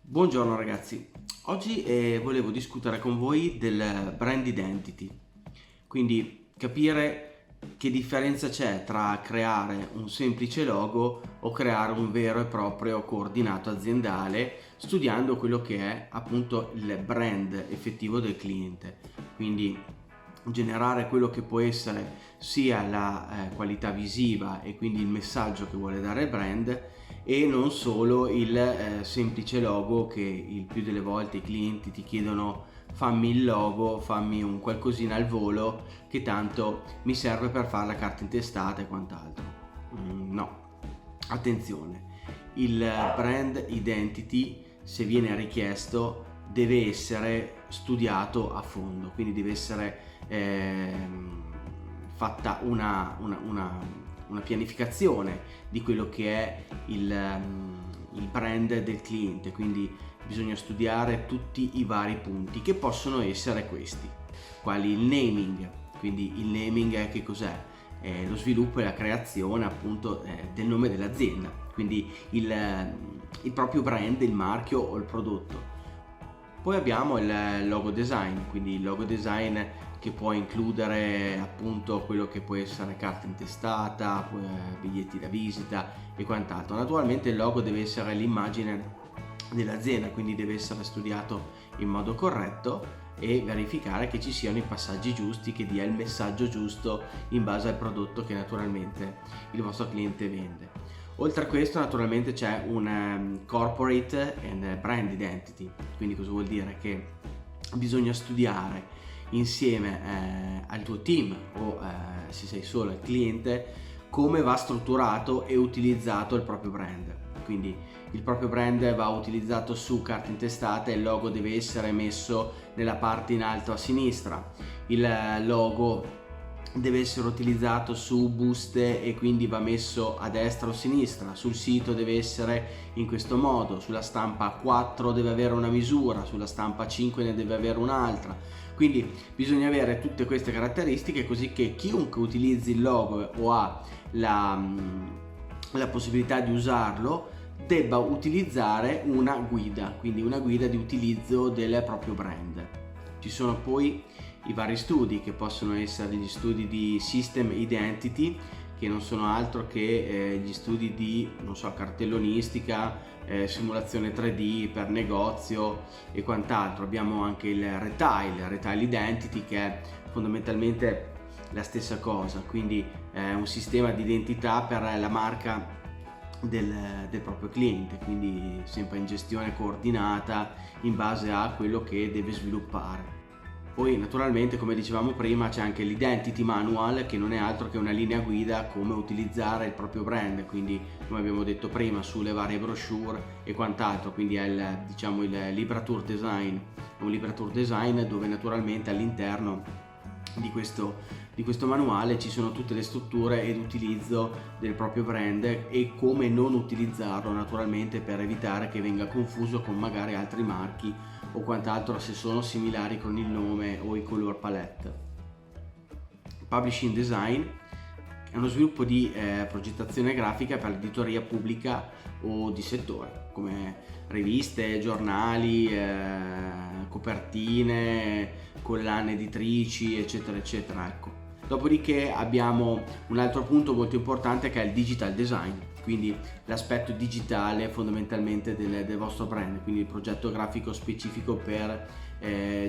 Buongiorno ragazzi, oggi volevo discutere con voi del brand identity, quindi capire che differenza c'è tra creare un semplice logo o creare un vero e proprio coordinato aziendale studiando quello che è appunto il brand effettivo del cliente, quindi generare quello che può essere sia la qualità visiva e quindi il messaggio che vuole dare il brand e non solo il semplice logo che il più delle volte i clienti ti chiedono: fammi il logo, fammi un qualcosina al volo che tanto mi serve per fare la carta intestata e quant'altro. No, attenzione, il brand identity, se viene richiesto, deve essere studiato a fondo, quindi deve essere fatta una pianificazione di quello che è il brand del cliente, quindi bisogna studiare tutti i vari punti che possono essere questi, quali il naming. Quindi il naming è che cos'è? Lo sviluppo e la creazione appunto del nome dell'azienda, quindi il proprio brand, il marchio o il prodotto. Poi abbiamo il logo design, quindi il logo design che può includere appunto quello che può essere carta intestata, biglietti da visita e quant'altro. Naturalmente il logo deve essere l'immagine dell'azienda, quindi deve essere studiato in modo corretto e verificare che ci siano i passaggi giusti, che dia il messaggio giusto in base al prodotto che naturalmente il vostro cliente vende. Oltre a questo naturalmente c'è un corporate and brand identity, quindi cosa vuol dire? Che bisogna studiare insieme al tuo team o se sei solo il cliente come va strutturato e utilizzato il proprio brand. Quindi il proprio brand va utilizzato su carta intestata e il logo deve essere messo nella parte in alto a sinistra. Il logo deve essere utilizzato su buste e quindi va messo a destra o a sinistra. Sul sito deve essere in questo modo, sulla stampa A4 deve avere una misura, sulla stampa A5 ne deve avere un'altra. Quindi bisogna avere tutte queste caratteristiche così che chiunque utilizzi il logo o ha la possibilità di usarlo debba utilizzare una guida, quindi una guida di utilizzo del proprio brand. Ci sono poi i vari studi che possono essere gli studi di system identity, che non sono altro che gli studi di, cartellonistica, simulazione 3D per negozio e quant'altro. Abbiamo anche il retail identity, che è fondamentalmente la stessa cosa, quindi è un sistema di identità per la marca del proprio cliente, quindi sempre in gestione coordinata in base a quello che deve sviluppare. Poi naturalmente, come dicevamo prima, c'è anche l'identity manual, che non è altro che una linea guida come utilizzare il proprio brand, quindi come abbiamo detto prima sulle varie brochure e quant'altro. Quindi è il Librature Design, un Librature Design dove naturalmente all'interno di questo manuale ci sono tutte le strutture ed utilizzo del proprio brand e come non utilizzarlo, naturalmente, per evitare che venga confuso con magari altri marchi o quant'altro se sono similari con il nome o i color palette. Publishing design è uno sviluppo di progettazione grafica per l'editoria pubblica o di settore, come riviste, giornali, copertine, collane editrici, eccetera eccetera. Ecco. Dopodiché abbiamo un altro punto molto importante che è il digital design, quindi l'aspetto digitale fondamentalmente del vostro brand, quindi il progetto grafico specifico per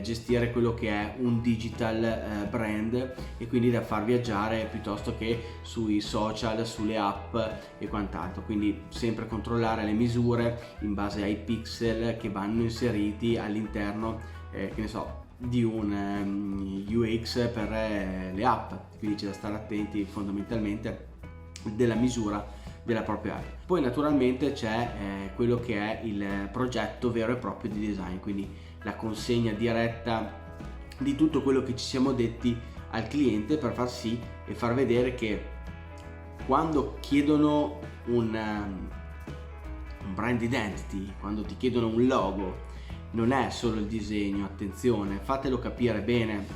gestire quello che è un digital brand e quindi da far viaggiare piuttosto che sui social, sulle app e quant'altro. Quindi sempre controllare le misure in base ai pixel che vanno inseriti all'interno di un UX per le app, quindi c'è da stare attenti fondamentalmente della misura della propria app. Poi naturalmente c'è quello che è il progetto vero e proprio di design, quindi la consegna diretta di tutto quello che ci siamo detti al cliente per far sì e far vedere che quando chiedono un brand identity, quando ti chiedono un logo, non è solo il disegno. Attenzione, fatelo capire bene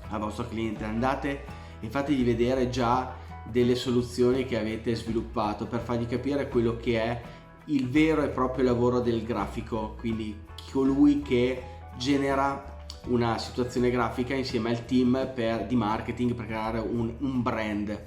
al vostro cliente, andate e fategli vedere già delle soluzioni che avete sviluppato per fargli capire quello che è il vero e proprio lavoro del grafico, quindi colui che genera una situazione grafica insieme al team di marketing per creare un brand.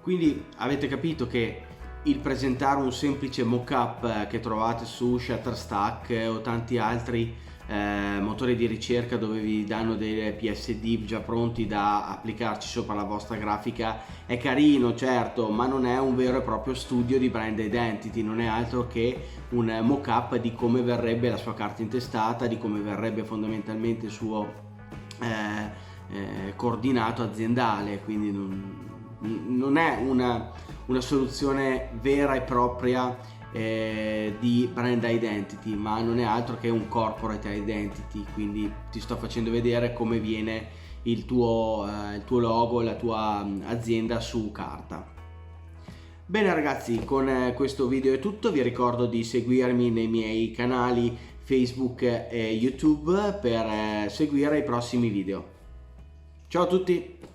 Quindi avete capito che il presentare un semplice mock-up che trovate su Shutterstock o tanti altri motori di ricerca dove vi danno dei PSD già pronti da applicarci sopra la vostra grafica è carino, certo, ma non è un vero e proprio studio di brand identity, non è altro che un mock-up di come verrebbe la sua carta intestata, di come verrebbe fondamentalmente il suo coordinato aziendale, quindi non è una soluzione vera e propria di brand identity, ma non è altro che un corporate identity. Quindi ti sto facendo vedere come viene il tuo logo, la tua azienda su carta. Bene ragazzi, con questo video è tutto. Vi ricordo di seguirmi nei miei canali Facebook e YouTube per seguire i prossimi video. Ciao a tutti!